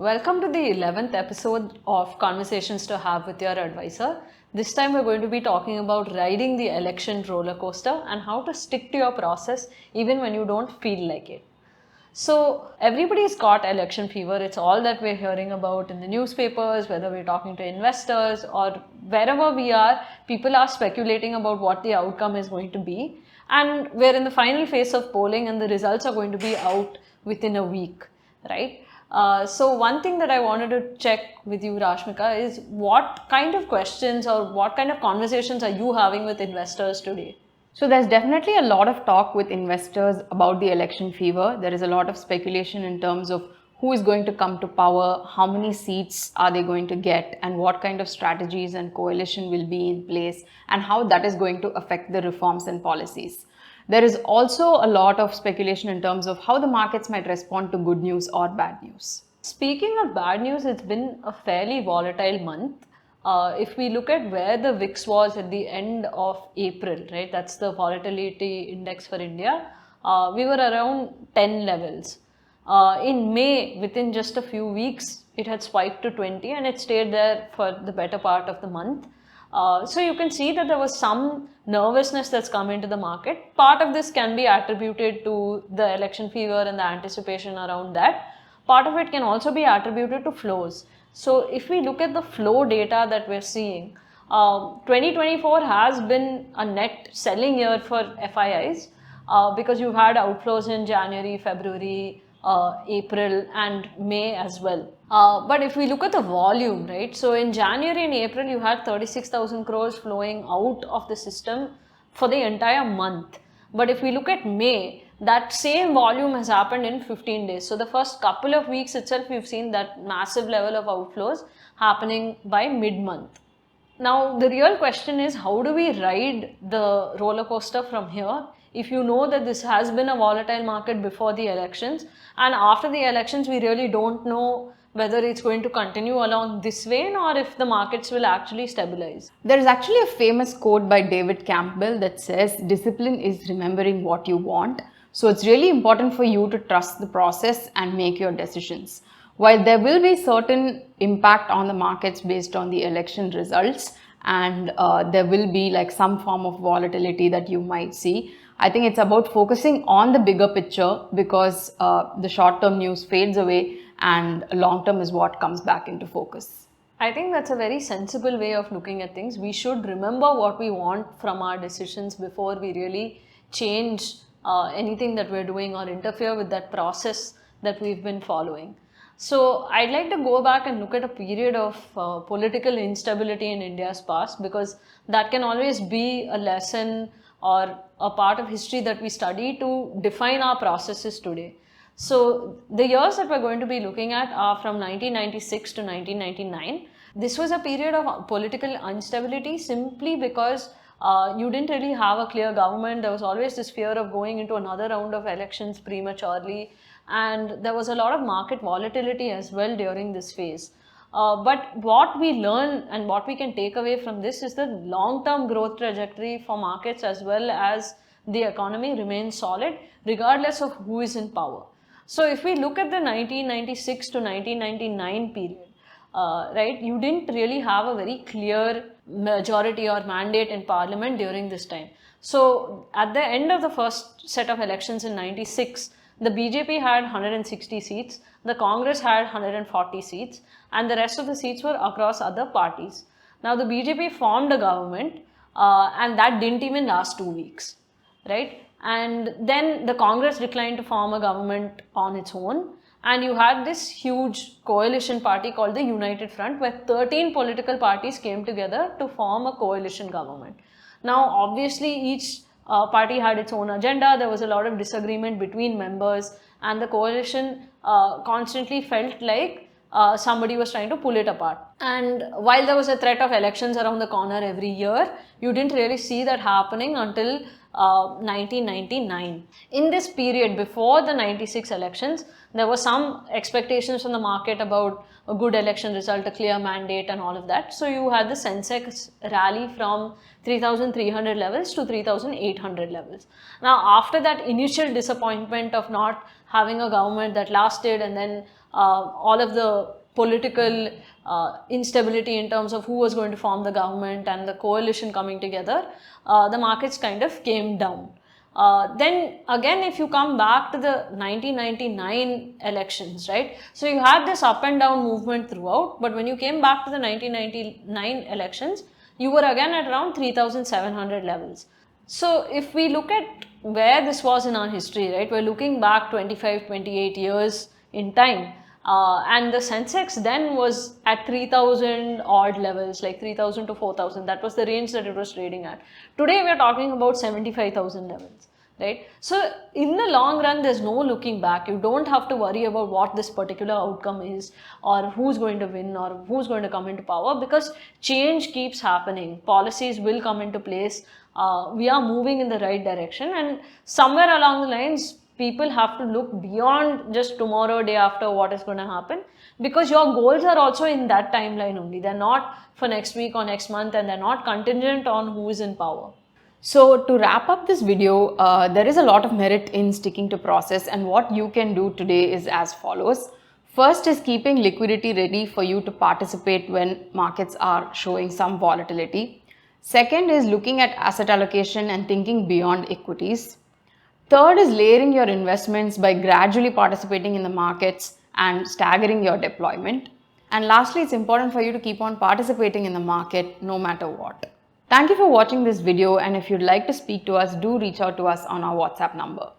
Welcome to the 11th episode of Conversations to Have with Your Advisor. This time we're going to be talking about riding the election roller coaster and how to stick to your process even when you don't feel like it. So everybody's got election fever. It's all that we're hearing about in the newspapers, whether we're talking to investors or wherever we are, people are speculating about what the outcome is going to be. And we're in the final phase of polling and the results are going to be out within a week, right? So one thing that I wanted to check with you, Rashmika, is what kind of questions or what kind of conversations are you having with investors today? So there's definitely a lot of talk with investors about the election fever. There is a lot of speculation in terms of who is going to come to power, how many seats are they going to get, and what kind of strategies and coalition will be in place, and how that is going to affect the reforms and policies. There is also a lot of speculation in terms of how the markets might respond to good news or bad news. Speaking of bad news, it's been a fairly volatile month. If we look at where the VIX was at the end of April, right, that's the volatility index for India, we were around 10 levels. In May, within just a few weeks, it had spiked to 20 and it stayed there for the better part of the month. So you can see that there was some nervousness that's come into the market. Part of this can be attributed to the election fever and the anticipation around that. Part of it can also be attributed to flows. So if we look at the flow data that we're seeing, 2024 has been a net selling year for FIIs because you've had outflows in January, February, April and May as well. But if we look at the volume, right, so in January and April you had 36,000 crores flowing out of the system for the entire month. But if we look at May, that same volume has happened in 15 days. So the first couple of weeks itself, we've seen that massive level of outflows happening by mid-month. Now, the real question is, how do we ride the roller coaster from here? If you know that this has been a volatile market before the elections, and after the elections, we really don't know whether it's going to continue along this vein or if the markets will actually stabilize. There is actually a famous quote by David Campbell that says, "Discipline is remembering what you want." So it's really important for you to trust the process and make your decisions. While there will be certain impact on the markets based on the election results, and there will be like some form of volatility that you might see, I think it's about focusing on the bigger picture because the short-term news fades away and long-term is what comes back into focus. I think that's a very sensible way of looking at things. We should remember what we want from our decisions before we really change anything that we're doing or interfere with that process that we've been following. So I'd like to go back and look at a period of political instability in India's past, because that can always be a lesson or a part of history that we study to define our processes today. So the years that we're going to be looking at are from 1996 to 1999. This was a period of political instability simply because you didn't really have a clear government. There was always this fear of going into another round of elections prematurely, and there was a lot of market volatility as well during this phase. But what we learn and what we can take away from this is the long-term growth trajectory for markets as well as the economy remains solid regardless of who is in power. So if we look at the 1996 to 1999 period, right, you didn't really have a very clear majority or mandate in parliament during this time. So at the end of the first set of elections in 96, the BJP had 160 seats, the Congress had 140 seats, and the rest of the seats were across other parties. Now the BJP formed a government and that didn't even last 2 weeks, right? And then the Congress declined to form a government on its own. And you had this huge coalition party called the United Front, where 13 political parties came together to form a coalition government. Now, obviously, each party had its own agenda. There was a lot of disagreement between members, and the coalition constantly felt like somebody was trying to pull it apart. And while there was a threat of elections around the corner every year, you didn't really see that happening until 1999. In this period before the 96 elections, there were some expectations from the market about a good election result, a clear mandate and all of that. So you had the Sensex rally from 3,300 levels to 3,800 levels. Now after that initial disappointment of not having a government that lasted, and then all of the political instability in terms of who was going to form the government and the coalition coming together, the markets kind of came down. Then again, if you come back to the 1999 elections, right? So you had this up and down movement throughout, but when you came back to the 1999 elections, you were again at around 3,700 levels. So if we look at where this was in our history, right? We're looking back 25, 28 years in time. And the Sensex then was at 3,000 odd levels, like 3,000 to 4,000. That was the range that it was trading at. Today we are talking about 75,000 levels, right? So in the long run, there's no looking back. You don't have to worry about what this particular outcome is, or who's going to win, or who's going to come into power, because change keeps happening. Policies will come into place. We are moving in the right direction, and somewhere along the lines, people have to look beyond just tomorrow, day after, what is going to happen, because your goals are also in that timeline only. They're not for next week or next month, and they're not contingent on who is in power. So to wrap up this video, there is a lot of merit in sticking to process, and what you can do today is as follows. First is keeping liquidity ready for you to participate when markets are showing some volatility. Second is looking at asset allocation and thinking beyond equities. Third is layering your investments by gradually participating in the markets and staggering your deployment. And lastly, it's important for you to keep on participating in the market no matter what. Thank you for watching this video, and if you'd like to speak to us, do reach out to us on our WhatsApp number.